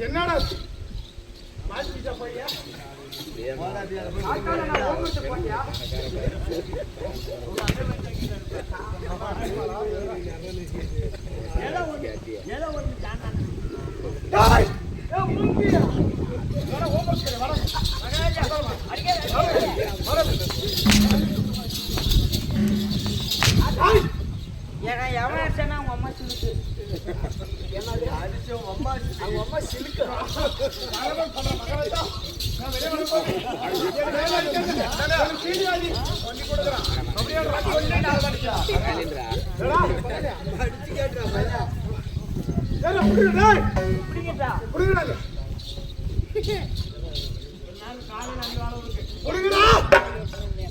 என்னடா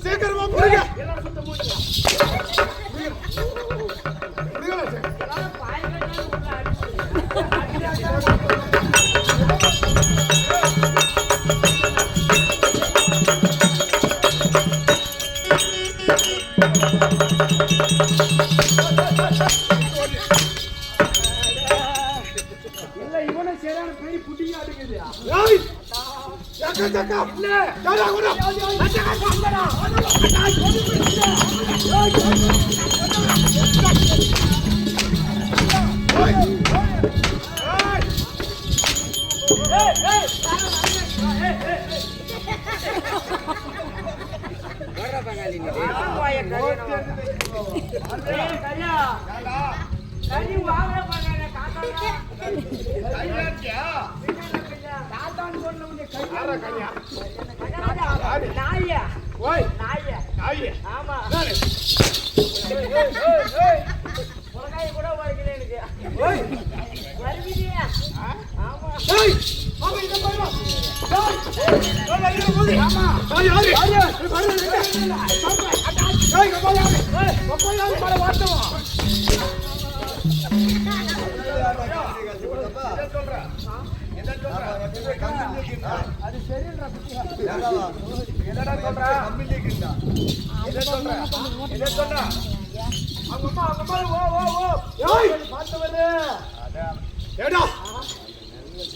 சீக்கிரமா புரியுங்க.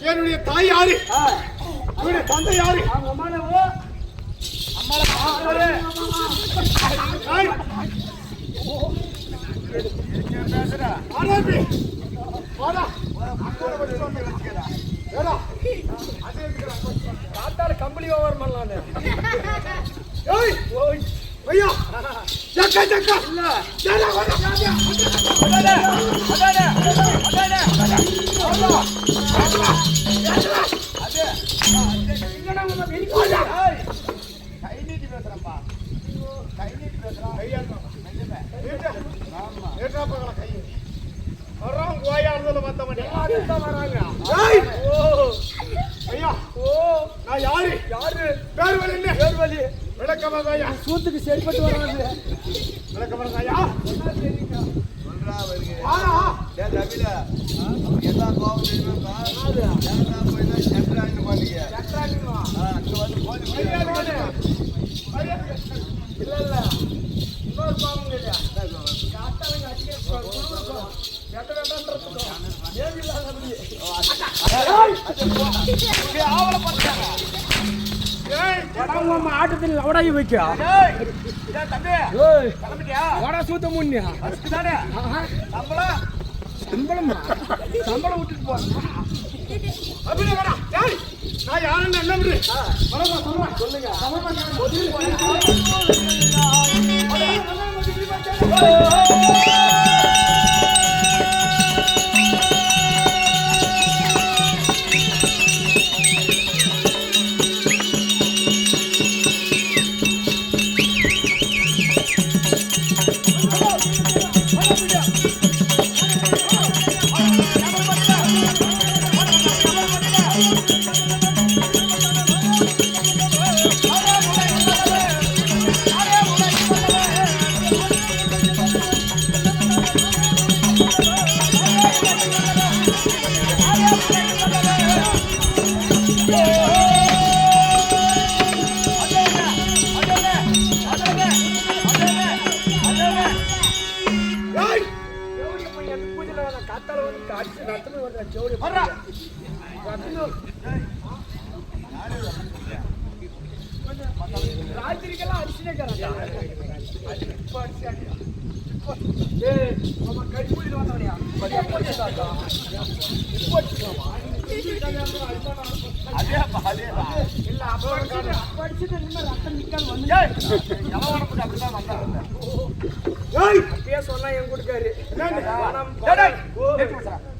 என்னுடைய தாய் யாரு? என்னுடைய தந்தை யாரு? கம்பெனி ஓவர் பண்ணலாம். ஐயா ஜக்கா ஜக்கா இல்ல ஜரா வர அடடே அடடே அடடே அதே இங்கடா நம்ம வெளிய கை நீட்டி பேசுறப்பா கை நீட்டி பேசுறா கையா ஆமா ஏற்றா போகல கை தான் வராங்க. ஏய் ஓ ஐயா ஓ நான் யாரு பேர் வழி என்ன பேர் வழி விளக்கமாக ஐயா சூத்துக்கு சரிப்பட்டு வராது. விளக்கமாக ஐயா சொல்றா வருங்க. ஆனா டேய் ரவில எல்லா கோவம் தெரியுமா? ஏன்னா போய் தான் சென்ட்ரான்னு பண்ணீங்க. அங்க வந்து போய் இல்ல இல்ல இன்னொரு பாவம் இல்லையா காட்டாங்க அடிக்க ஆட்டத்தில் அவடாயி வைக்க சூத்த முன்னியா சம்பளமா சம்பளம் விட்டுட்டு போ. நான் யாருன்னு என்ன சொல்லுங்க ராத்திரிக்கெல்லாம் அடிச்சுனே கைப்பூடிட்டு வந்தவனியா இல்ல படிச்சுட்டு ரத்தம் நிக்காது வந்து அப்படிதான் வந்தாங்க. அப்பயே சொன்னா என் கூட்டுக்காரு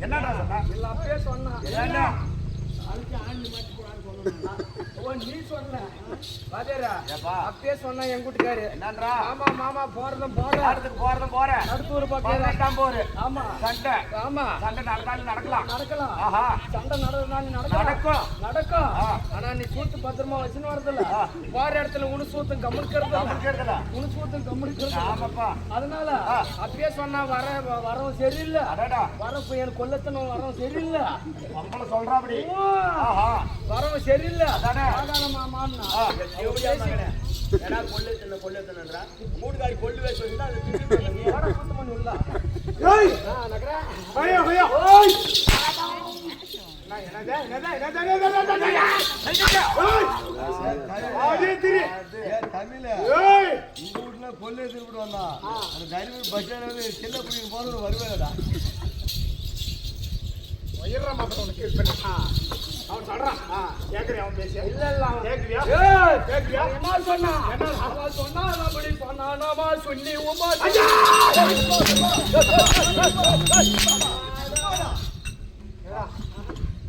என்னடா சொன்னா இல்ல அப்பயே சொன்னா நீ சொன்ன அப்பயே சொன்னா என் கூட்டுக்காரு என்னன்றா மாமா மாமா போறதும் போறேன் அடுத்தூர் பக்கம் போரு ஆமா சண்டை ஆமா சண்டை நடந்தாலும் நடக்கலாம் ஆஹா சண்டை நடக்கும் ஆனா நீ சூத்து பத்திரமா வச்சுன்னு வரதில்ல போற இடத்துல உனு சூத்தும் கம்முக்கிறதுல உனு சூத்தும் கம்முக்கிறது அதனால அப்பயே சொன்னா வரவும் சரியில்லை வரப்பு எனக்கு கொல்லத்தனம் வரவும் சரியில்லை சொல்றா அப்படி வரவும் சரியில்லை மாமா கொள்ளுத்தனன்றா மூடுகாரி கொள்ளுவே சொல்லிட்டு அது சுத்தம் பண்ணி உள்ள தமிழ கொள்ளை திருப்பிட்டு வந்தான் அந்த கருவி பஸ் ஸ்டாண்ட் சின்ன பிடிக்க போறது வருவேடா அவன் சொல்றான் கேக்குறியா அவன் பேசியா இல்ல இல்ல கேக்குறியா என்ன சொன்னா அவன் சொன்னா அப்படி சொன்னானாமா சொல்லி உமா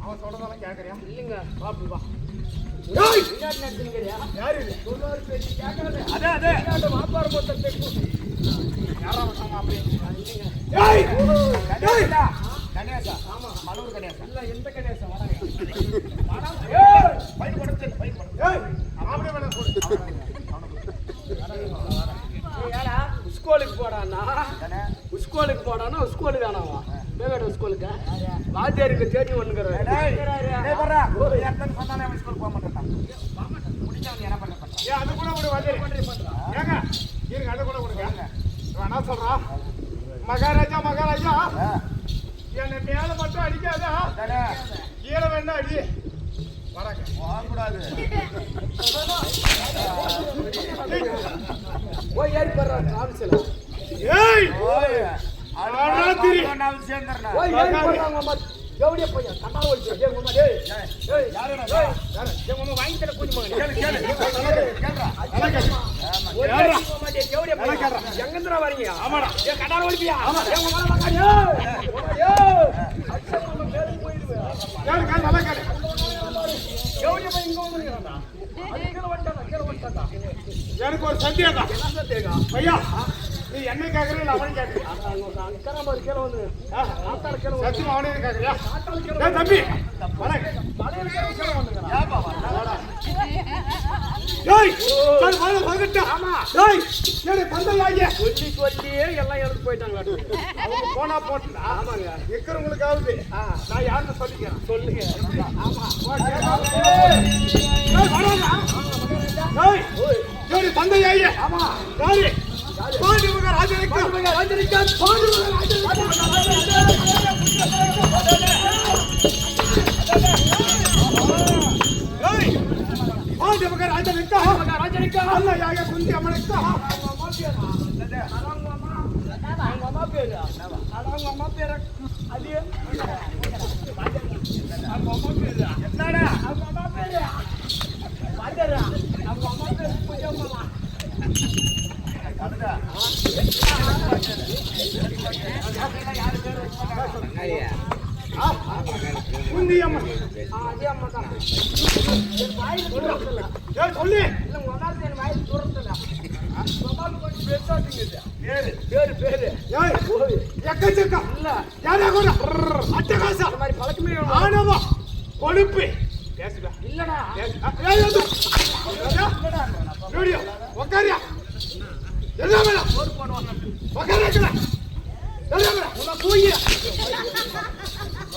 அவன் சொல்றதெல்லாம் கேக்குறியா இல்லைங்க பாப்பி வா யாரு சொல்லுவாரு பேசி கேட்காத அதே மாப்பார் மொத்த தெற்கு யாரும் அப்படி கணேசா ஆமா மலூர் கணேசா இல்ல எந்த கணேசா வராங்க பைக் கொடுத்து பைக் கொடுத்து அப்படியே வேணா போடு ஏடா ஸ்கூலுக்கு போடானா ஸ்கூலுக்கு வேணாமா பேவேட ஸ்கூலுக்கு வாத்தியாருக்கு தேடி ஒண்ணுங்கிறாரு போக மாட்டேன் என்ன பண்ண ஏன் அது கூட ஒரு வாத்தியார் ஏங்க இருங்க அது கூட கொடுங்க வேணா சொல்றா மகாராஜா என்னை மேல மட்டும் அடிக்காதா கீழே வேணா அடி வாங்கக்கூடாது போய் ஏறி போடுறாரு ஆபீஸ்ல ஏய் எவடியா பையன் கண்ணா ஒழிச்சு வாங்கி தர கொஞ்சம் எங்கந்திரா வரீங்க ஆமாடா கண்ணா ஒழிப்பியா எனக்கு ஒரு சந்தேகம் என்ன சந்தேகம் ஐயா நீ என்னை கேட்கறியா இல்ல அவனை கேட்கறியா? அக்கறாம கீழே வந்து ஆத்தால கீழே வந்து சத்தியமா அவனே கேட்கறியா? ஆத்தால கீழே டேய் தம்பி வர. மலையில கீழே வந்துங்கடா. ஏப்பா வாடா. டேய் சரி வாங்க வாங்கட்ட. ஆமா. டேய் ஏடே பந்தலாங்க. சொல்லி சொல்லியே எல்லாம் எடுத்து போயிட்டாங்க. அவங்க போனா போட்டா. ஆமாங்க. இருக்கிறவங்களுக்கு ஆகுது. நான் யாருன்னு சொல்லிக்கிறேன். சொல்லுங்க. ஆமா. வா கேட்காத. டேய் வரடா. டேய் ஏடே பந்தலாங்க. ஆமா. யாரு? பாண்டி மகன் ராஜனிக்கா. ராஜனிக்கா பாண்டி மகன் ராஜனிக்கா. டேய் பாண்டி மகன் ராஜனிக்கா. ராஜனிக்கா அல்ல யாக குந்தி அமனிக்கா. அம்மா பேரு அவங்க அம்மா பேரு அது என்னடா? அவங்க அம்மா பேரு வாடரா அவங்க அம்மா பேரு பூஜாம்மா. கடுடா. குந்தி அம்மன். அதே அம்மா தான். வாயில் தூரத்துல ஏய் சொல்லு. இல்ல உங்க அம்மா பேரு வாயில் தூரத்துல அம்மா கொஞ்சம் பேசாதீங்க. பேரு பேரு ஏய் எக்கச்சக்க இல்ல யாரா கூட அட்டகாசம் இந்த மாதிரி பழக்கமே ஆணவா கொழுப்பு பேசுடா. இல்லடா. ஏய் அது வீடியோ உட்காரியா எல்லாம் வேணாம் உட்காரியா எல்லாம் வேணாம் உன போய்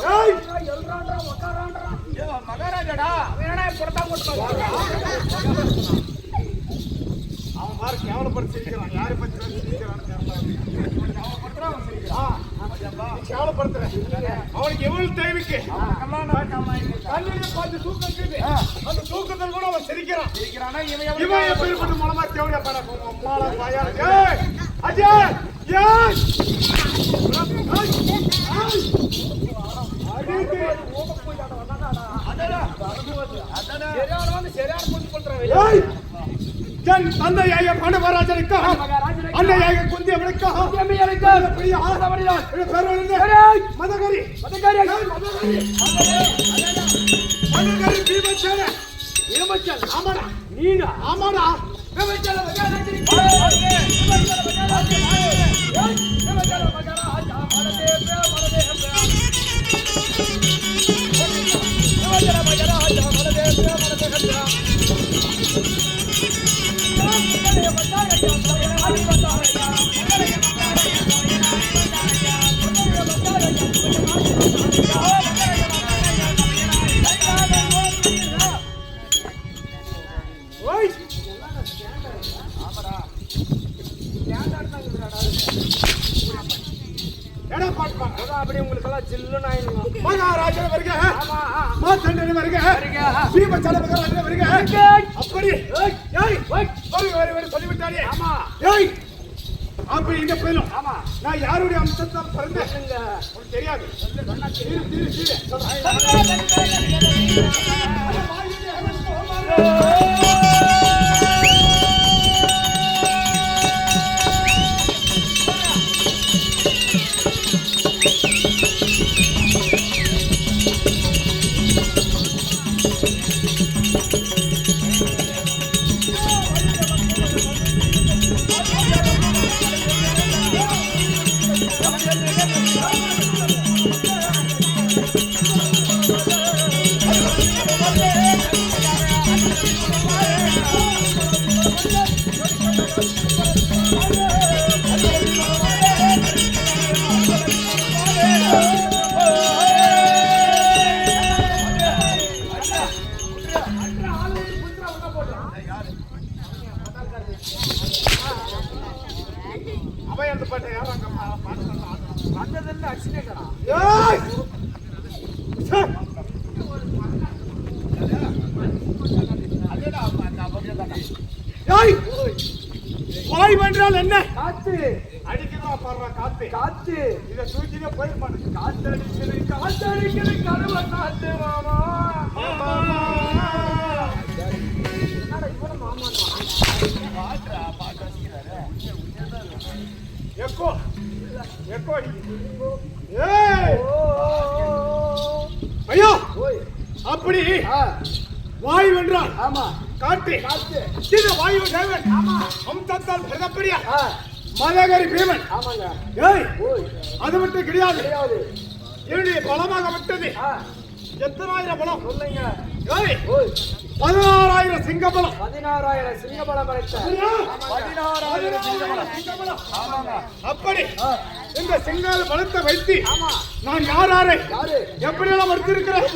ஏய் எழுறான்றா உட்காரான்றா ஏ மகாராஜாடா. வேணா புறத்தா போட்டு அவன் பாரு கேவலப்படுத்திருக்கிறான். யாரை பத்தி சிரிக்கிறான்னு கேவலப்படுத்துறேன். அவனுக்கு எவ்வளவு தேவைக்கு கண்ணிலே பார்த்து தூக்கம் இருக்குது. அந்த தூக்கத்தில் கூட அவன் சிரிக்கிறான். இவன் எப்பேற்பட்ட மூலமா தேவையா பண்ண அஜய் ஏய் சரியான பூச்சி பண்றான். ஏய் ஜன் தந்தையாக பணவராஜனுக்கா அன்னையாக குந்தி அவனுக்கா பிரியா மதகரி மதகரி பீமச்சல ஏமச்சல் ஆமாடா நீனா ஆமாடா ஏமச்சல் மகாராஜனி அப்படி உங்களுக்கு எல்லாம் சில்லுன்னு ஆயிடுங்க. மகாராஜன் வருக ஆமா மாத்தண்டன் வருக பீமச்சல மகாராஜன் வருக அப்படி ஏய் வரி சொல்லிவிட்டானே. ஆமா ஏய் அப்படி இங்க போயிடும். ஆமா நான் யாருடைய அம்சத்தால் பிறந்தேன் சொல்லுங்க. உனக்கு தெரியாது. வாய் வென்றால் என்ன? காத்து அடிக்குதான் பாடுறா காத்து. காத்து இதை தூக்கினே போயிட மாட்டேங்குது. காத்து அடிக்கிறது கனவு காத்து மாமா. என்னடா இப்போ மாமா எக்கோ எக்கோ அடிக்குது. ஏய் ஐயா அப்படி வாய் வென்றால் ஆமா காட்டு காத்து இது வாயு தேவன். ஆமா அம்சத்தால் பிரதப்படியா மதகரி பீமன். ஆமாங்க. ஏய் ஓய் அது மட்டும் கிடையாது. கிடையாது. என்னுடைய பலமாக விட்டது எத்தனாயிரம் பலம் சொல்லுங்க. ஏய் ஓய் 16,000 சிங்க பலம். 16,000 சிங்கபலம் படைத்த 16,000 சிங்க பலம். ஆமாங்க. அப்படி இந்த சிங்கால பலத்தை வைத்து ஆமா நான் யாரை யாரு எப்படியெல்லாம் வச்சிருக்கிறேன்.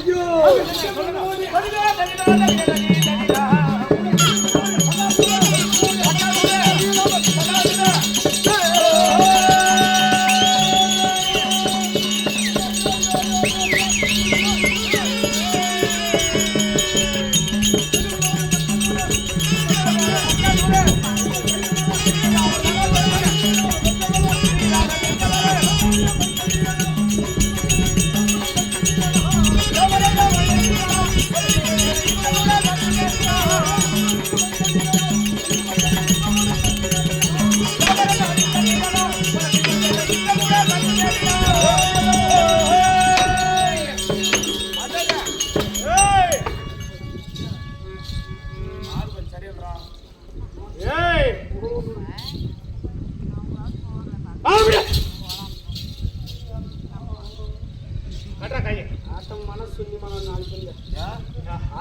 ஆட்டம் மனசு சுண்ணியமான நாலு பேருங்க.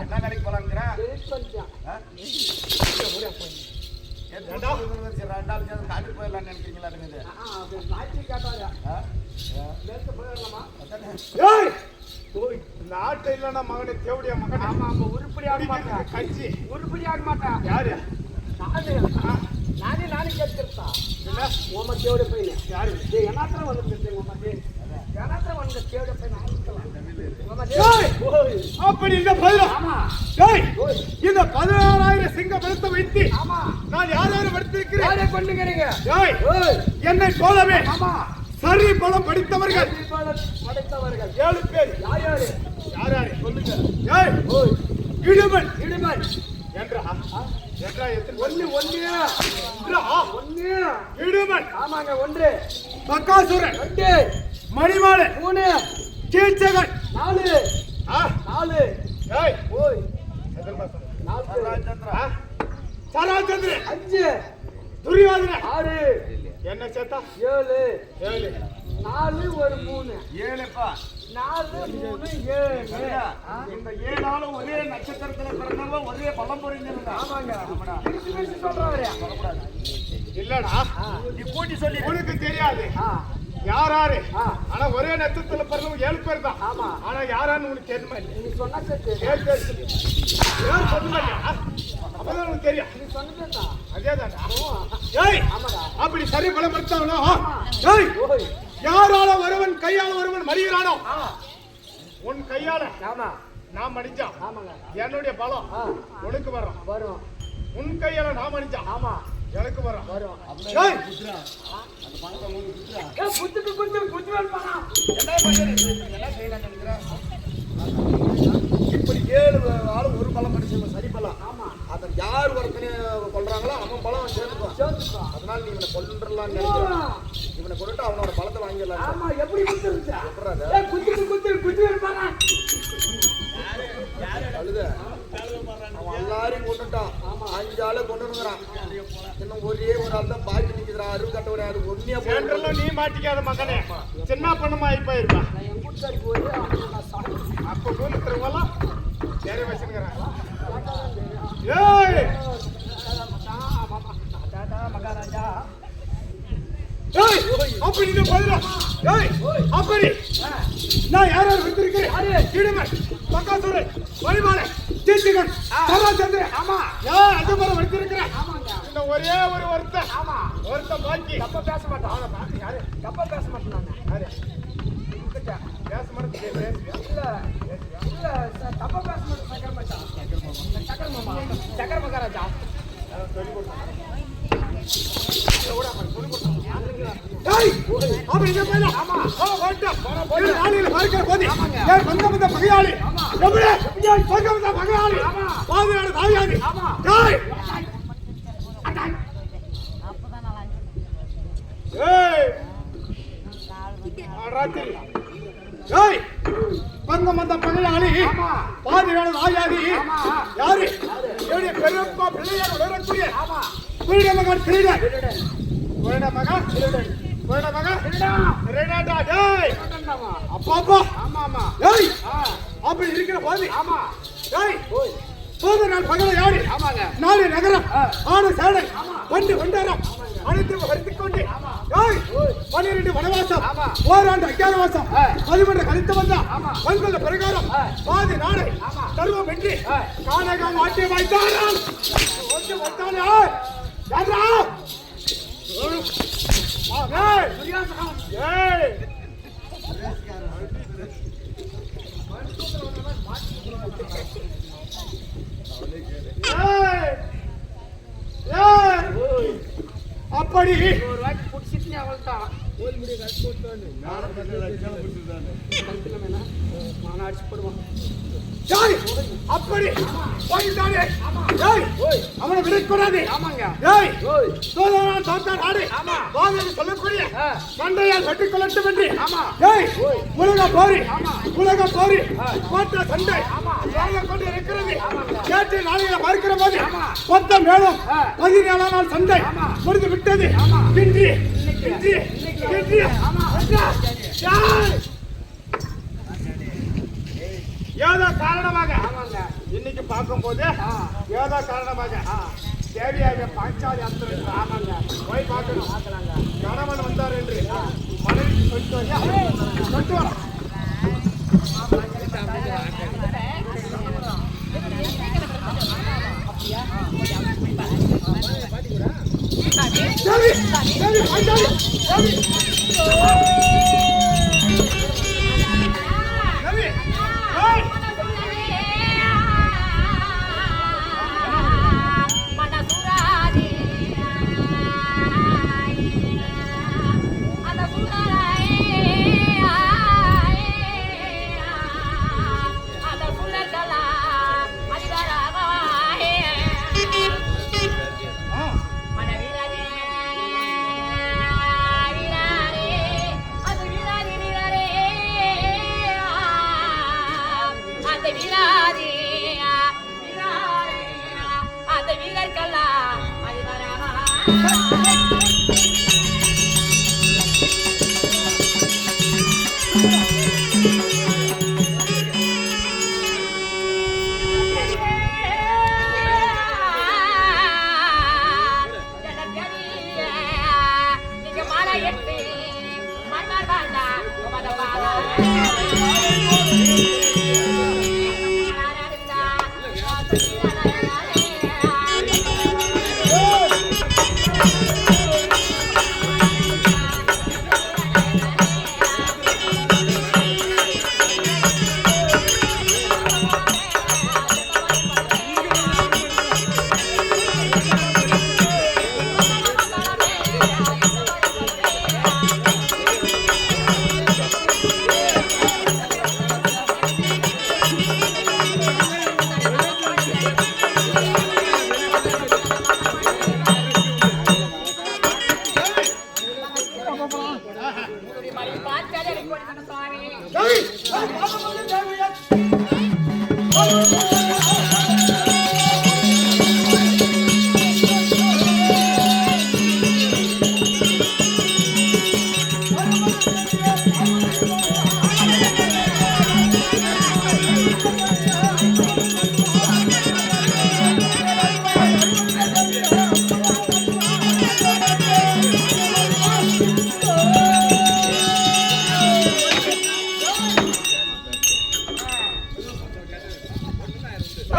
என்ன கடைக்கு போலாங்கிற காட்டுக்கு போயிடலாம்னு நினைக்கிறீங்களா? நாட்டை இல்லைன்னா மகனை தேவடியா மகன். ஆமா ஆமா உருப்படி ஆக மாட்டேன். கட்சி உருப்படி ஆக மாட்டேன். யாரு நானே கேட்கிறதா உமா தேவட பையன் யாரு என்னாத்திரம் வந்துருக்கேன் உமா என்னாத்திரம் வந்து தேவட பையன் அப்படி இந்த பதிலும் ஆமா இந்த 16,000 சிங்க பலத்தை வைத்து ஆமா நான் யாரும் எடுத்திருக்கிறேன். யாரை கொண்டுக்கிறீங்க? என்னை போலவே ஆமா சரி பலம் படித்தவர்கள் படைத்தவர்கள் 7 பேர். யார் யாரு யார் யாரு சொல்லுங்க. இடுமன் இடுமன் என்றா என்றா ஒன்னு இடுமன் ஆமாங்க. ஒன்று பக்காசுரன் 2 மணிமாலன் 3 கீழ்ச்சகன் 4 4 ஏய் ஓய் சராச்சந்திரன் 5 துரியோதனன் 6 என்ன சேத்தா 7 7 4 ஒரு 3 7ப்பா 4 3 7 இந்த 7 ஆளும் ஒரே நட்சத்திரத்துல பிறந்தவங்க ஒரே பலம் புரிஞ்சிருந்தா. ஆமாங்க. பிரிச்சு சொல்றவரே இல்லடா நீ கூட்டி சொல்லி உனக்கு தெரியாது யார் யாரு. ஆனா ஒரே நட்சத்திரத்துல பிறந்தவங்க 7 பேர் தான். ஆமா ஆனா யாரான்னு உனக்கு தெரியுமா? நீ சொன்னா சரி 7 பேர் யார் சொல்லுங்க. அப்பதான் உனக்கு தெரியும். நீ சொன்னதா அதேதான்டா. ஏய் ஆமாடா. அப்படி சரி பலம் எடுத்தானோ ஏய் ஓய் யாரால ஒருவன் கையால ஒருவன் மடிகிறானோ உன் கையால ஆமா நான் மடிச்சா ஆமாங்க. என்னுடைய பலம் உனக்கு வரும். வரும். உன் கையால நான் மடிச்சா ஆமா எனக்கு வரும். வரும். ஏய் புத்துக்கு புத்து வேணுமா? என்ன பண்றது? என்ன செய்யலாம் நினைக்கிறேன்? இப்படி 7 ஆளும் ஒரு பலம் படிச்சவங்க சரி பலம். ஆமா அதை யார் ஒருத்தனே கொள்றாங்களோ அவன் பலம் சேர்த்துக்கோ. அதனால நீ இவனை கொல்றலாம்னு நினைக்கிறேன். இவனை கொண்டுட்டு அவனோட பலத்தை வாங்கிடலாம். ஆமா எப்படி குத்துருச்சா? எப்பறாது? குத்து வேணுமா? அழுத அவன் எல்லாரையும் கொண்டுட்டான். 5 ஆளை கொண்டுங்கிறான். இன்னும் ஒரே ஒரு ஆள் தான் பாக்கி நிக்கிறான். அருள் கட்டவரே அது ஒன்னே சென்ட்ரல்ல நீ மாட்டிக்காத மகனே. சின்ன பண்ணமா ஆயிப்பா. நான் என் கூட்டாளி போய் நான் சாப்பிட்டு அப்ப நூலுக்குறவங்க வேற வச்சிருக்கிறாங்க. ஏய் மகாராஜா ஏய் அப்படி இந்த பதிலா ஏய் அப்படி நான் யாரை வச்சிருக்கிறேன்? இடுமன் பக்காசுரன் மணிமாலன் கீழ்ச்சகன் சராச்சந்திரன். ஆமா ஏன் அது மாதிரி வச்சிருக்கிறேன்? ஆமாங்க. இந்த ஒரே ஒரு ஒருத்தன் ஆமா ஒருத்தன் பாக்கி தப்பா பேச மாட்டான். யாரு தப்பா பேச மாட்டேன் நான். யாரு பேச மாட்டேன். இல்ல தப்பா பேச மாட்டேன். சக்கர மகாராஜா சொல்லி கொடுத்தான். ஏய் அப்படி இந்த பதிலா ஆமா ஓட்ட போடு நாளில பார்க்க போடி ஏய் பங்கமத பகையாளி எப்படி ஏய் பங்கமத பகையாளி ஆமா பாதியாடு தாயாடி ஆமா ஏய் ஏய் ராத்திரி ஏய் பங்கமத பகையாளி ஆமா பாதியாடு தாயாடி ஆமா யாரு ஏடி பெரியப்பா பிள்ளையார் வரக்கூடிய ஆமா புரியுதா மகன் புரியுதா போடா மகா திருடன் போடா மகா திருடா ரெடாடா டேய் திருடன்டாமா அப்பா அப்பா ஆமா ஆமா டேய் ஆ அப்படி இருக்கிற போது ஆமா டேய் ஓய் போது நான் பகல யாரு ஆமாங்க நாலு நகரம் ஆடு சேடை ஆமா. பண்டு கொண்டாரம் அனைத்து வருத்திக் கொண்டு ஆமா. டேய் 12 வனவாசம் ஆமா. ஓராண்டு அஜ்ஞானவாசம் ஆ. 11 கழித்து வந்தா ஆமா. பல்கொள்ள பிரகாரம் ஆ. பாதி நாடை ஆமா. தருவம் வெற்றி ஆ. கானகம் ஆட்டி வைத்தாராம் ஒன்று வந்தானே யாரா ஏய் துரியாசனம் ஏய் ஏய் ஏய் அப்படி ஒரு வாட்டி புடிச்சிட்டு அவள்தான் ஓல் முடிய கரெக்ட் போட்டுவானு கழுத்துல நான் அடிச்சு போடுவான் ஏய் அப்படி போய்தானே ஏய் ஓய் அவனை விடக்கூடாது ஆமாங்க ஏய் ஓய் சோதரன் தாத்தா நாடு ஆமா. வாங்கன்னு சொல்லக்கூடிய ஆ. சண்டையால் வெட்டிக் கொள்ளட்டும் என்று ஆமா. ஏய் ஓய். உலக போரி ஆமா. உலக போரி ஆ. போட்ட சண்டை ஆமா. வாங்க கொண்டு இருக்கிறது ஆமாங்க. கேட்டு நாளையில பார்க்கிற போது ஆமா. மொத்தம் மேலும் ஆ. 17 நாள் சண்டை ஆமா. முடிந்து விட்டது ஆமா. இன்றி இன்னைக்கு. இன்றி இன்னைக்கு. இன்றி ஆமா. ஏய் ஏதோ காரணமாக ஆமாங்க இன்னைக்கு பார்க்கும்போது ஆ. ஏதோ காரணமாக தேவியாக பாஞ்சாலி அந்தர் ஆமாங்க போய் பார்க்கணும் பார்க்கலாங்க கணவன் வந்தார் என்று மனைவி சொல்லிட்டு வரியா? சொல்லிட்டு வரேன். தேவி, தேவி, பாஞ்சாலி, தேவி. தேவி, ஏய், ஆ, அந்த வீரர்கள்லாம் அதிபராக நீங்க மாலை எட்டு மன்னர் வாழ்ந்தா பார்த்தாலே எனக்கு ஒரு சுவாமி தேவி, ஏய், பார்க்கும்போது தேவியா?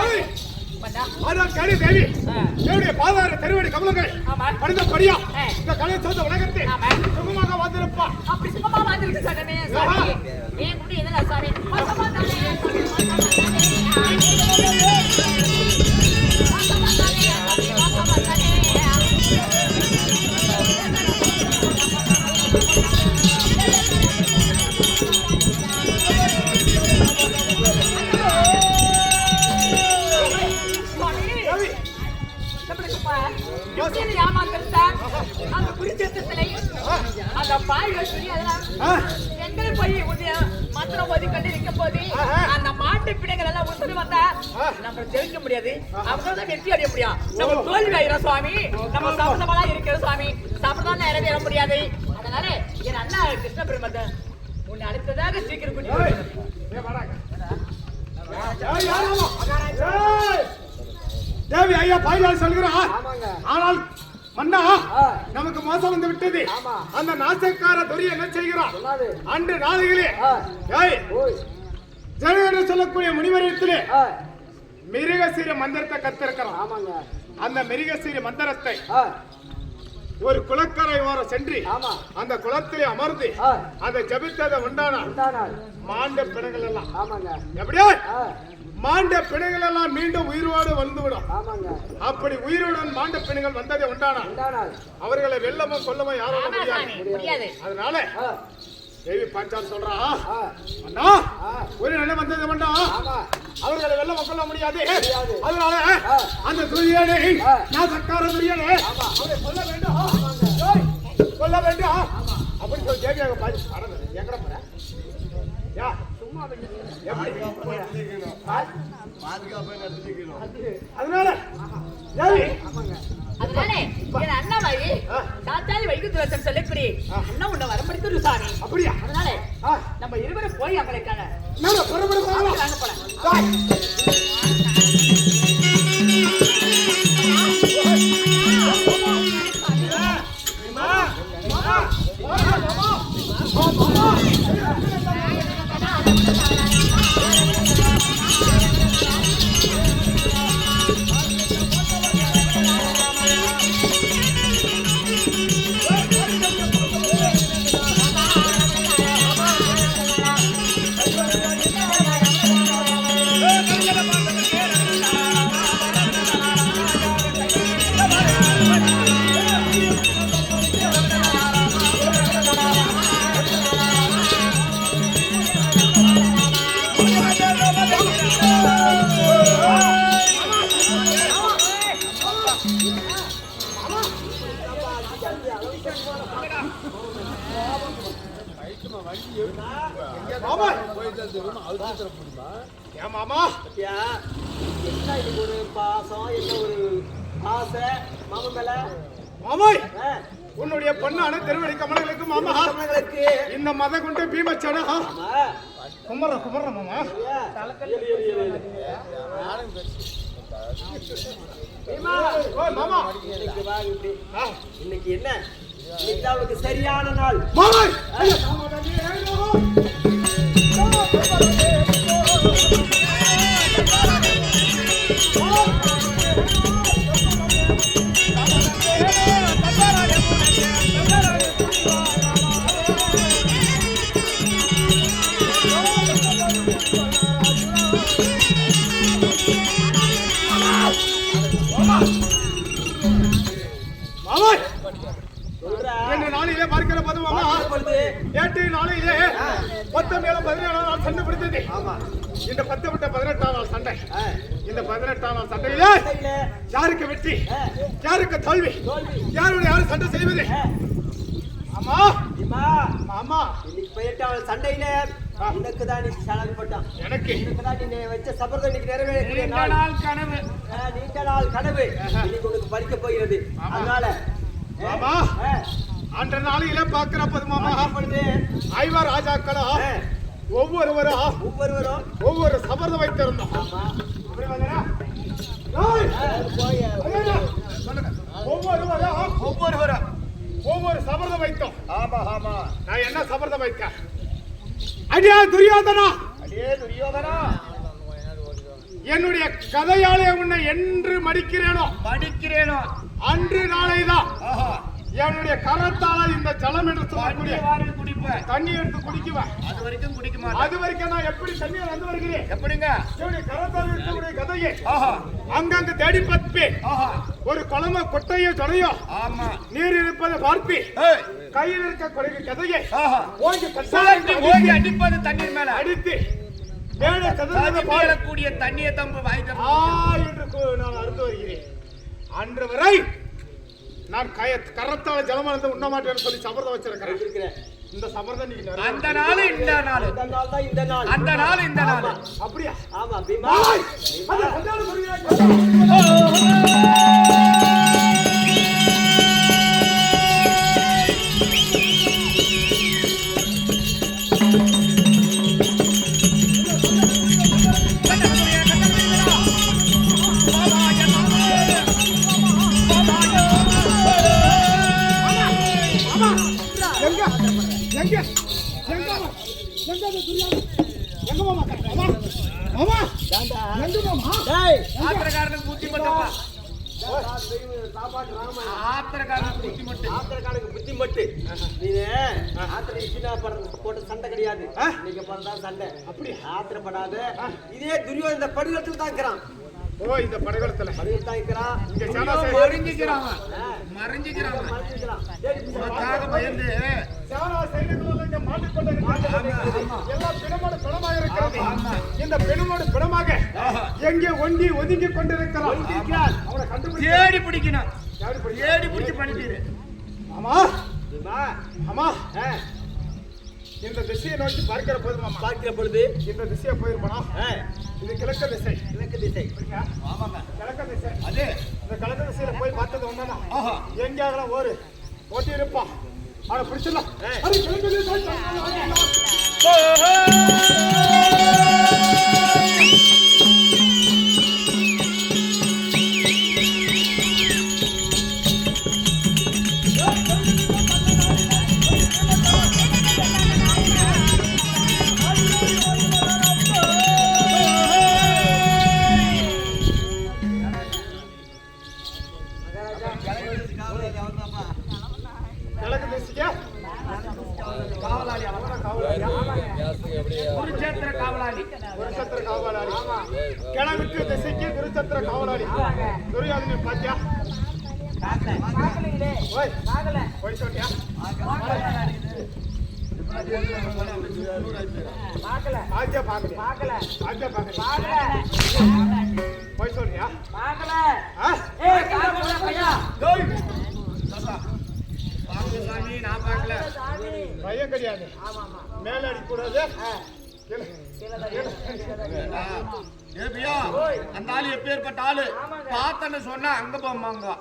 ஏய், பண்ணா ஆனால் கனி தேவி ஆ. தேவனுடைய பாதார திருவடி கமலங்கள் ஆமா. பணிந்தபடியா ஆ. இந்த கலை சோத உலகத்தை ஆமா. சுகமாக வந்திருப்பா அப்படி சும்மா வந்துருக்கு சடனே சாமி ஏன் கூட எதனா சாமி மொத்தமா தானே தேவி அந்த குடிச்சேத்தத்திலே அந்த பாய்கள் சொல்லி அதெல்லாம் ஆ. எங்களை போய் மந்திரம் ஓதி கண்டு நிற்கும் போது ஆஹா. அந்த மாட்டு பிணைகள் எல்லாம் உசுறு வந்தா ஆ. நம்ம ஜெயிக்க முடியாது அவங்க தான் வெற்றி அடைய முடியும் நம்ம தோல்வி ஆயிரும் சுவாமி நம்ம சம்பந்தமெல்லாம் இருக்கிற சுவாமி சாப்பிடதான் நிறைவேற முடியாது. அதனால என் அண்ணா கிருஷ்ண பெருமதன் உன்னை அடுத்ததாக சீக்கிரம் கூட்டி ஏய், ஏய், வாடாங்க. ஏய், யாராமா? ஏய், தேவி ஐயா பாய்வால் சொல்கிறார். ஆனால் மன்னா நமக்கு மோசம் வந்து விட்டது. அந்த நாசக்கார துரி என்ன செய்கிறான்? அன்று நாளையிலே ஏய் ஜனகன சொல்லக்கூடிய முனிவரத்திலே மிருகசீர மந்திரத்தை கத்திருக்கிறான். அந்த மிருகசீர மந்திரத்தை ஒரு குளக்கரை ஓரம் சென்று அந்த குளத்திலே அமர்ந்து அதை ஜபித்ததை உண்டானால் மாண்ட பிணங்கள் எல்லாம் எப்படியா மாண்ட பிணங்கள் எல்லாம் மீண்டும் உயிரோடு வந்துவிடும். அப்படி உயிருடன் மாண்ட பிணங்கள் வந்ததை உண்டானால் அவர்களை வெல்லமோ கொல்லமோ யாரும் முடியாது. அதனால தேவி பாஞ்சால் சொல்றா அண்ணா ஒரு நிலை வந்தது வேண்டாம் அவர்களை வெல்ல கொள்ள முடியாது. அதனால அந்த துரியனை நான் சக்கார துரியனை அவரை கொல்ல வேண்டும் கொல்ல வேண்டும் அப்படின்னு சொல்லி தேவியாக பாதி எங்கட போற யா சும்மா அதனால அதனால என் அண்ணா மாதிரி சாத்தாதி வைகுந்தரசன் சொல்லக்கூடிய அண்ணா உன்னை வரப்படுத்து சாமி. அப்படியா? அதனால நம்ம இருவரும் போய் அவங்களுக்கான புறப்பட போகலாம். மாமா என்ன இது ஒரு பாசம் என்ன ஒரு ஆசை மாமன் மேல மாமாய் உன்னுடைய பொண்ணான திருவடி கமலங்களுக்கு மாமா கமலங்களுக்கு இந்த மத கொண்டு பீமச்சனா குமர குமர மாமா மாமா இன்னைக்கு என்ன இன்னைக்கு அவளுக்கு சரியான நாள் மாமாய் நாளிலே பார்க்கிற போது மாமா 8 நாளிலே 17 நாள் சண்டை பிடித்தது. இந்த 10 விட்ட 18 நாள் சண்டை. இந்த 18 நாள் சண்டையிலே யாருக்கு வெற்றி யாருக்கு தோல்வி யாருடைய யாரு சண்டை செய்வது? ஆமா மாமா இன்னைக்கு 18 சண்டையில உனக்கு தான் நீ சலாமி போட்டான். எனக்கு தான் நீ வச்ச சபதம் இன்னைக்கு நிறைவேறக்கூடிய நாள் கனவு நீண்ட நாள் கனவு இன்னைக்கு உனக்கு பறிக்க போகிறது. அதனால மாமா அன்ற நாளிலே பார்க்கிற போது மாமா ஐவர் ராஜாக்களா ஒவ்வொருவரும் ஒவ்வொரு சபதம் வைத்திருந்தோம். ஒவ்வொருவரும் ஒவ்வொரு சபதம் வைத்தோம். ஆமா ஆமா நான் என்ன சபதம் வைத்தேன்? அடியே துரியோதனா என்னுடைய கதையாலே உன்னை என்று மடிக்கிறேனோ அன்று நாளைதான் என்னுடைய கரத்தால இந்த ஜலம் என்று சொல்லக்கூடிய தண்ணி எடுத்து குடிக்குவேன். அது வரைக்கும் நான் எப்படி தண்ணீர் வந்து வருகிறேன் எப்படிங்க என்னுடைய கரத்தால் இருக்கக்கூடிய கதையை அங்கங்க தேடி பார்ப்பேன். ஒரு குளம கொட்டையோ சொலையோ நீர் இருப்பதை பார்த்து கையில் இருக்கக்கூடிய கதையை ஓங்கி அடிப்பது தண்ணீர் மேல அடித்து மேலே கதறக்கூடிய தண்ணியை தம்பு வாய்க்க என்று நான் அறுத்து வருகிறேன். அன்று வரை நான் கரத்தால ஜலமானது உண்ண மாட்டேன்னு சொல்லி சபதம் வச்சிருக்கிறேன். இந்த சபதம் அந்த நாள் இந்த நாள் அந்த நாள் இந்த நாள் அப்படியா? ஆமா பீமா எங்க எங்க எங்க எங்க அந்த துரியோதனன் எங்க மாமா மாமா மாமா எங்க மாமா டேய் ஆத்திரக்காரனுக்கு புத்தி மட்டும்ப்பா சாப்பாட்டு ராம ஆத்திரக்காரனுக்கு புத்தி மட்டும் ஆத்திரக்காரனுக்கு புத்தி மட்டும் நீனே ஆத்திர இஷ்டினா போட்டு சண்டை கிடையாது நீங்க பண்ணா சண்டை அப்படி ஆத்திரப்படாத இதே துரியோதன படுகளத்தில் தான் இருக்கிறான் ஓ இந்த படகளத்துல படுகளத்தில் தான் இருக்கிறான் இங்க சேனா மறைஞ்சிக்கிறான் மறைஞ்சிக்கிறான் பயந்து சேனா சைனிகர்கள் இங்க மாட்டிக்கொண்டிருக்கிறாங்க எல்லாம் பிணமாக இருக்கிறாங்க இந்த பிணமாக எங்கே ஒதுங்கி கொண்டிருக்கிறான் அவனை கண்டுபிடி தேடி பிடிக்கணும் தேடி பிடிச்சு பண்ணிட்டு ஆமா ஆமா இந்த திசையை நோக்கி பார்க்கிற போது மாமா பார்க்கிற பொழுது இந்த திசையை போயிருப்பானா இது கிழக்கு திசை கிழக்கு திசை அது இந்த கிழக்கு திசையில போய் பார்த்தது ஒண்ணுனா எங்கேயாவது ஓட்டி இருப்பான் அவனை பிடிச்சிடலாம் அது கிழக்கு திசை கிழக்கு திசைக்கு குருச்சத்திர காவலாளி துரியோதனை பாத்தியா போய் சொல்லியா போய் சொல்றியா நான் பார்க்கல பையன் கிடையாது மேல அடிக்க கூடாது அந்த ஆளு எப்பேற்பட்ட ஆளு பார்த்தன்னு சொன்னா அங்க போமாங்க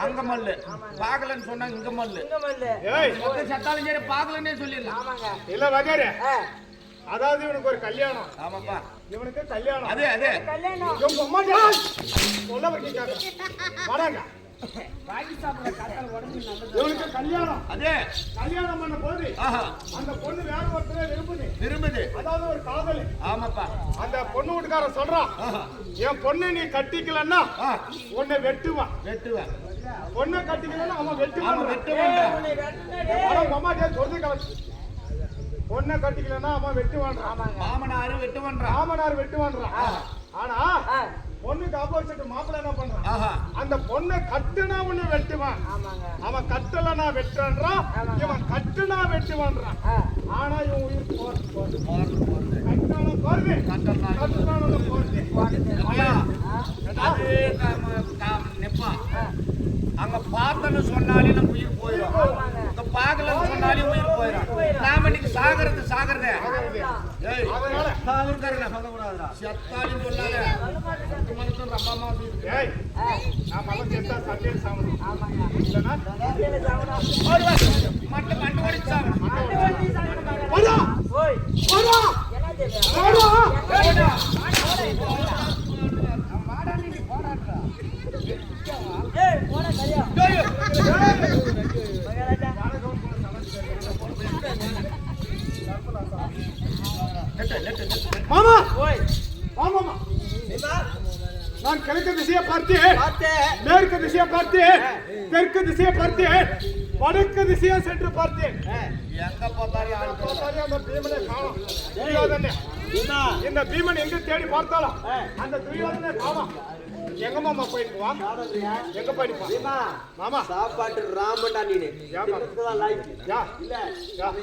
அங்க மல்லு பாக்கலன்னு சொன்னா இங்க மல்லு சத்தாலும் சரி பாக்கலன்னே சொல்லிடலாம் இல்ல வகரே அதாவது இவனுக்கு ஒரு கல்யாணம் ஆமாப்பா இவனுக்கு கல்யாணம் அதே அதே இவங்க அம்மா சொல்ல வைக்க வராங்க இவனுக்கு கல்யாணம் அதே கல்யாணம் பண்ண போது அந்த பொண்ணு வேற ஒருத்தர விரும்புது அதாவது ஒரு காதல் ஆமாப்பா அந்த பொண்ணு வீட்டுக்காரன் சொல்றான் என் பொண்ணு நீ கட்டிக்கலன்னா உன்னை வெட்டுவான் பொண்ணை கட்டிக்கலன்னா அவன் வெட்டுவான் அம்மாட்டே சொல்றது கலச்சு பொண்ணை கட்டிக்கலன்னா அவன் வெட்டுவான்றான் மாமனார் வெட்டுவான்றான் ஆனா பொண்ணுக்கு ஆப்போசிட் மாப்பிள்ள என்ன பண்றான் அந்த பொண்ணை கட்டுனா ஒண்ணு வெட்டுவான் அவன் கட்டலனா வெட்டுறான் இவன் கட்டுனா வெட்டுவான்றான் ஆனா இவன் உயிர் போறது அங்க பார்த்தன்னு சொன்னாலே நம்ம உயிர் போயிடும் இந்த பார்க்கலன்னு சொன்னாலே உயிர் போயிடும் நாம இன்னைக்கு சாகிறது செத்தாலும் சொல்லாத மட்டு ஓடிச்சு மாமா மாமா நான் கிழக்கு திசையை பார்த்தேன் மேற்கு திசையை பார்த்தேன் தெற்கு திசையை பார்த்தேன் வடக்கு திசையை சென்று பார்த்தேன் எங்க பார்த்தாலும் அந்த பீமனை காணோம் துரியோதனே இந்த பீமன் எங்க தேடி பார்த்தாலும் அந்த துரியோதனே காணோம் எங்க மாமா போயிருக்குவான் எங்க போயிருப்பான் மாமா சாப்பாட்டு ராமண்டா நீனு யா இல்ல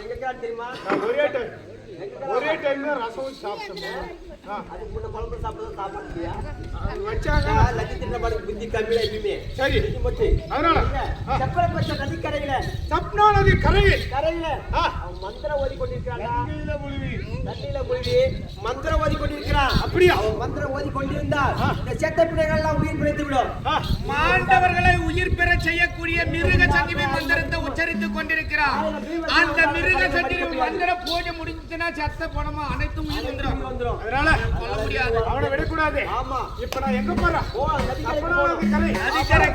எங்க தெரியுமா ஒரே டைம் ரசம் சாப்பிட்டோம் அதுக்கு முன்ன குழம்பு சாப்பிட்டு சாப்பாடுறியா வச்சாங்க லட்சத்தின் படம் புத்தி கம்மியா எப்பயுமே சரி அதனால செப்பலப்பட்ட நதிக்கரையில சப்னா நதி கரையில அவன் மந்திரம் ஓதி கொண்டிருக்கிறான் தண்ணியில முழுவி மந்திரம் ஓதி கொண்டிருக்கிறான் அப்படியா அவன் மந்திரம் ஓதி கொண்டிருந்தால் இந்த செத்த பிள்ளைகள் எல்லாம் உயிர் பிழைத்து விடும் மாண்டவர்களை உயிர் பெற செய்யக்கூடிய மிருக சங்கிவி மந்திரத்தை உச்சரித்துக் கொண்டிருக்கிறான் அந்த மிருக சங்கிவி மந்திர பூஜை முடிஞ்சுச்சுன்னா செத்த பணமா அனைத்தும் உயிர் வந்துடும் அதனால சொல்ல முடியாது அவனை விடக்கூடாது ஆமா இப்ப நான் எங்க போறேன் நதிக்கரைக்கு கரை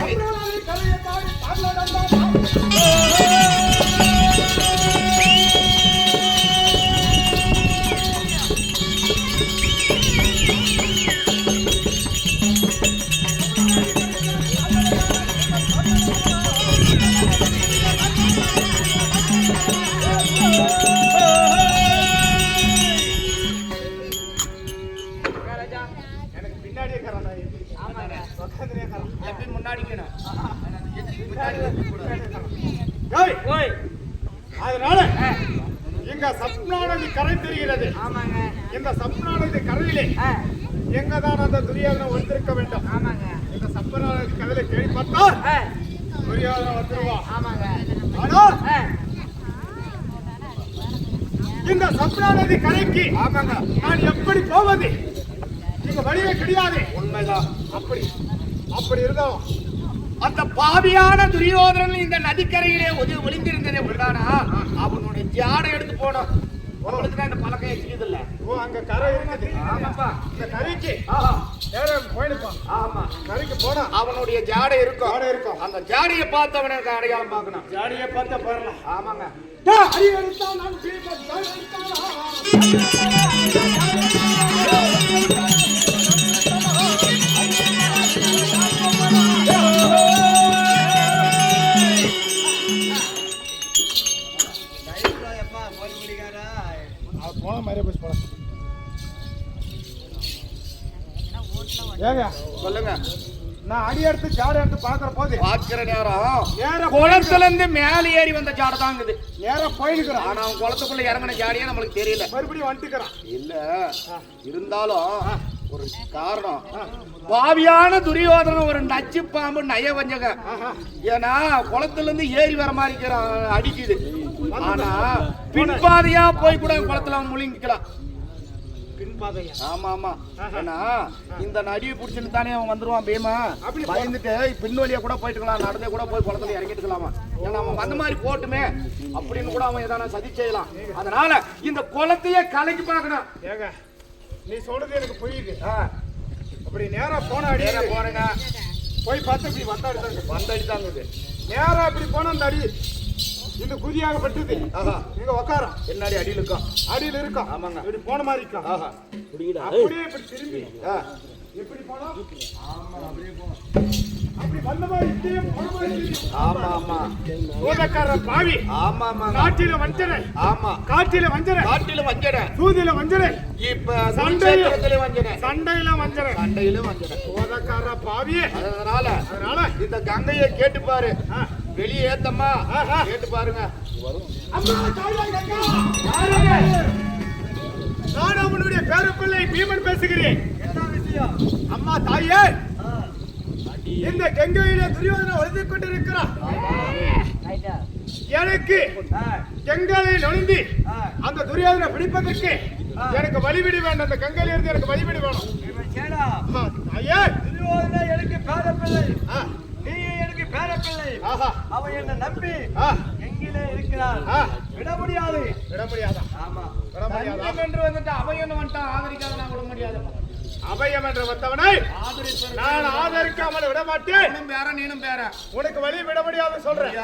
அதனால எங்க சப்னா நதி கரை தெரிகிறது. ஆமாங்க. இந்த சப்னா நதி கரையிலே எங்கதான் அந்த துரியோதனன் வந்திருக்க வேண்டும். ஆமாங்க. இந்த சப்னா நதி கரையில தேடி பார்த்தா துரியோதனன் வந்துருவான். ஆமாங்க. ஆனால் இந்த சப்னா நதி கரைக்கு ஆமாங்க நான் எப்படி போவது? இங்க வழியே கிடையாது. உண்மைதான். அப்படி இருந்தாலும் அந்த பாவியான துரியோதனன் இந்த நதிக்கரையிலே ஒளிந்திருந்ததே உள்ளானா அவனுடைய ஜாடை எடுத்து போனோம். உங்களுக்கு தான் இந்த பழக்கம் எச்சிக்குது இல்ல. ஓ அங்க கரை இருக்குது. ஆமாப்பா. இந்த கரைக்கு நேரம் போயிருப்பான். ஆமா, கரைக்கு போனா அவனுடைய ஜாடை இருக்கும். அந்த ஜாடையை பார்த்து அவனுக்கு அடையாளம் பார்க்கணும். ஜாடியை பார்த்தா பாருலாம். ஆமாங்க. போன மாதிரி போய் போலாம். ஏங்க சொல்லுங்க. நான் அடி எடுத்து ஜாடை எடுத்து பாக்குற போது பாக்குற நேரம் குளத்துல இருந்து மேல ஏறி வந்த ஜாடை தாங்குது. நேரம் போயிருக்கிறான். ஆனா அவன் குளத்துக்குள்ள இறங்கின ஜாடியே நம்மளுக்கு தெரியல. மறுபடியும் வந்துக்கிறான். இல்ல இருந்தாலும் ஒரு காரணம், பாவியான துரியோதனன் ஒரு நச்சு பாம்பு நய வஞ்சக. ஏன்னா குளத்துல இருந்து ஏறி வர மாதிரி அடிக்குது. ஆனா பின்பாதையா போய் கூட குளத்துல அவன் முழுங்கிக்கலாம். பின்பாதையா? ஆமா ஆமா. ஏன்னா இந்த நடியை புடிச்சுன்னு தானே அவன் வந்துருவான் பீமா. அப்படி பயந்துட்டு பின் வழியா கூட போயிட்டு இருக்கலாம், நடந்தே கூட போய் குளத்துல இறங்கிட்டு இருக்கலாமா. ஏன்னா அவன் வந்த மாதிரி போட்டுமே அப்படின்னு கூட அவன் ஏதான சதி செய்யலாம். அதனால இந்த குளத்தையே கலக்கி பார்க்கணும். ஏங்க நீ சொல்றது எனக்கு புரியுது. அப்படி நேரா போன அடி போறேங்க. போய் பார்த்து இப்படி வந்தாடித்தாங்க. நேரா இப்படி போன அந்த அடி இந்த குதியாகப்பட்டது. இங்க உக்காரம் என்னாடி அடியில் இருக்கும். அடியில் இருக்கும். ஆமாங்க. இப்படி போன மாதிரி இருக்கும். அப்படியே இப்படி திரும்பி எப்படி போனா அப்படி வந்த மாதிரி இப்படியே போன மாதிரி. ஆமா ஆமா. சூதக்கார பாவி. ஆமா ஆமா. காட்டில வஞ்சனை. ஆமா. காட்டில வஞ்சனை. காட்டில வஞ்சனை. சூதில வஞ்சனை. இப்ப சண்டையில வஞ்சனை. சண்டையில வஞ்சனை. சண்டையில வஞ்சனை. சூதக்கார பாவி. அதனால இந்த கங்கையை கேட்டு பாரு. வெளியே ஏத்தம்மா கேட்டு பாருங்க. நான் அவனுடைய பேரப்பிள்ளை பீமன் பேசுகிறேன். என்ன விஷயம்? அம்மா தாயே, இந்த கங்கையிலே துரியோதனன் ஒளிந்து கொண்டிருக்கிறான். எனக்கு கங்கையை நுழைந்து அந்த துரியோதனை பிடிப்பதற்கு எனக்கு வழிவிட வேண்டும். அந்த கங்கையில இருந்து எனக்கு வழிவிட வேணும். தாயே, துரியோதனன் எனக்கு பேரப்பிள்ளை, நீ எனக்கு பேரப்பிள்ளை. அவன் என்ன நம்பி எங்கிலே இருக்கிறான். விட முடியாது. விட முடியாதா? ஆமா, விட முடியாதா? என்று வந்துட்டு அவையன்னு வந்துட்டான். ஆதரிக்காத நான் விட முடியாது. அபயம் என்ற வந்தவனை நான் ஆதரிக்காமல் விட மாட்டேன். நீனும் பேர உனக்கு வழி விட முடியாது சொல்றேன்.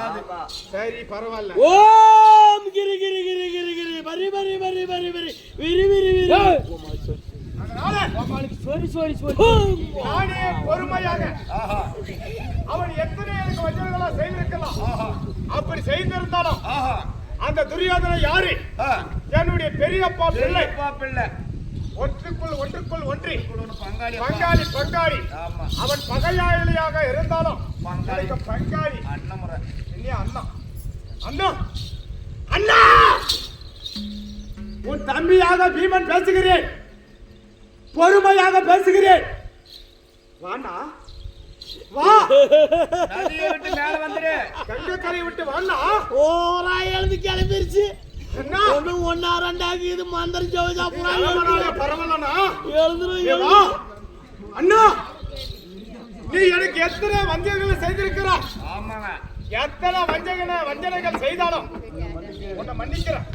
சரி பரவாயில்ல. ஓம் கிரி கிரி கிரி கிரி கிரி பரி பரி பரி பரி பரி விரி விரி விரி. நானே பொறுமையாக அவன் எத்தனை எனக்கு வஞ்சனைகளா செய்திருக்கலாம். அப்படி செய்திருந்தாலும் அந்த துரியோதனை யாரு? என்னுடைய பெரியப்பா பிள்ளை. ஒன்றுக்குள் ஒன்றி பங்காளி. அவன் பகையாளியாக இருந்தாலும் பங்காளி. அண்ணா, உன் தம்பியாக பீமன் பேசுகிறேன். பொறுமையாக பேசுகிறேன். வாண்ணா, வா. நதியை விட்டு மேல வந்துரு. கங்கை விட்டு வாண்ணா. ஓரா எழுந்து கிளம்பிருச்சு. என்ன ஒன்னா ரெண்டாக்கு இது மந்திரம் ஜோஜா பரவாயில்லண்ணா. எழுந்துரும். அண்ணா, நீ எனக்கு எத்தனை வஞ்சகங்களை செய்திருக்கிறாய். ஆமாங்க. எத்தனை வஞ்சனைகள் செய்தாலும் உன்னை மன்னிக்கிறேன்.